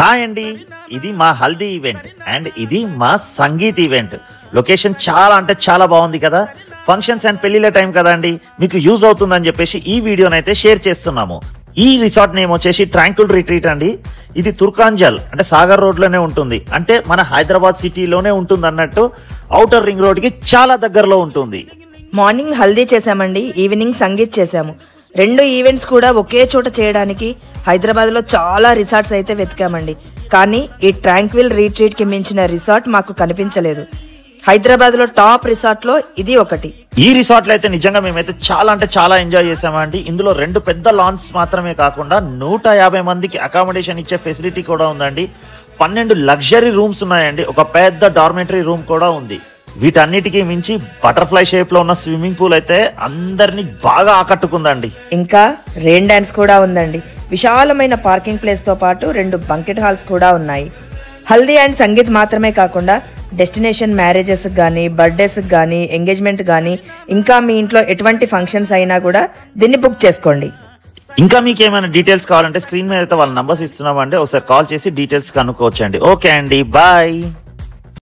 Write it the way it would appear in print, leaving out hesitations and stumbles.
Hi అండి, ఇది మా హల్దీ ఈవెంట్ అండ్ ఇది మా సంగీత్ ఈవెంట్. లొకేషన్ చాలా అంటే చాలా బాగుంది కదా. ఫంక్షన్స్ అండ్ పెళ్లిళ్ళ టైం కదా అండి, మీకు యూజ్ అవుతుందని చెప్పేసి ఈ వీడియోనైతే షేర్ చేస్తున్నాము. ఈ రిసార్ట్ నేమ్ వచ్చేసి ట్రాంక్విల్ రిట్రీట్ అండి. ఇది తుర్కాంజల్ అంటే సాగర్ రోడ్ లోనే ఉంటుంది, అంటే మన హైదరాబాద్ సిటీలోనే ఉంటుంది అన్నట్టు. ఔటర్ రింగ్ రోడ్ కి చాలా దగ్గరలో ఉంటుంది. మార్నింగ్ హల్దీ చేసామండి, ఈవినింగ్ సంగీత్ చేసాము. రెండు ఈవెంట్స్ కూడా ఒకే చోట చేయడానికి హైదరాబాద్లో చాలా రిసార్ట్స్ అయితే వెతికామండి, కానీ ఈ ట్రాంక్విల్ రిట్రీట్ కి మించిన రిసార్ట్ మాకు కనిపించలేదు. హైదరాబాద్ లో టాప్ రిసార్ట్ లో ఇది ఒకటి. ఈ రిసార్ట్ లో అయితే నిజంగా మేమైతే చాలా అంటే చాలా ఎంజాయ్ చేసామండి. ఇందులో 2 పెద్ద లాన్స్ మాత్రమే కాకుండా 150 మందికి అకామిడేషన్ ఇచ్చే ఫెసిలిటీ కూడా ఉందండి. 12 లగ్జరీ రూమ్స్ ఉన్నాయండి, ఒక పెద్ద డార్మెటరీ రూమ్ కూడా ఉంది. వీటన్నిటికీ మించి బటర్ఫ్లై షేప్ లో ఉన్న స్విమ్మింగ్ పూల్ అయితే అందరినీ బాగా ఆకట్టుకుందండి. ఇంకా రెయిన్ డాన్స్ కూడా ఉందండి. విశాలమైన పార్కింగ్ ప్లేస్ తో పాటు 2 బంకెట్ హాల్స్ కూడా ఉన్నాయి. హల్దీ అండ్ సంగీత్ మాత్రమే కాకుండా డెస్టినేషన్ మ్యారేజెస్ కానీ, బర్త్డేస్ కానీ, ఎంగేజ్మెంట్ కానీ, ఇంకా మీ ఇంట్లో ఎటువంటి ఫంక్షన్స్ అయినా కూడా దీన్ని బుక్ చేసుకోండి. ఇంకా మీకు ఏమైనా డీటెయిల్స్ కావాలంటే స్క్రీన్ మీద అయితే వాళ్ళ నంబర్స్ ఇస్తున్నామండి, ఒకసారి కాల్ చేసి డీటెయిల్స్ కనుక్కోవచ్చండి. ఓకే అండి, బాయ్.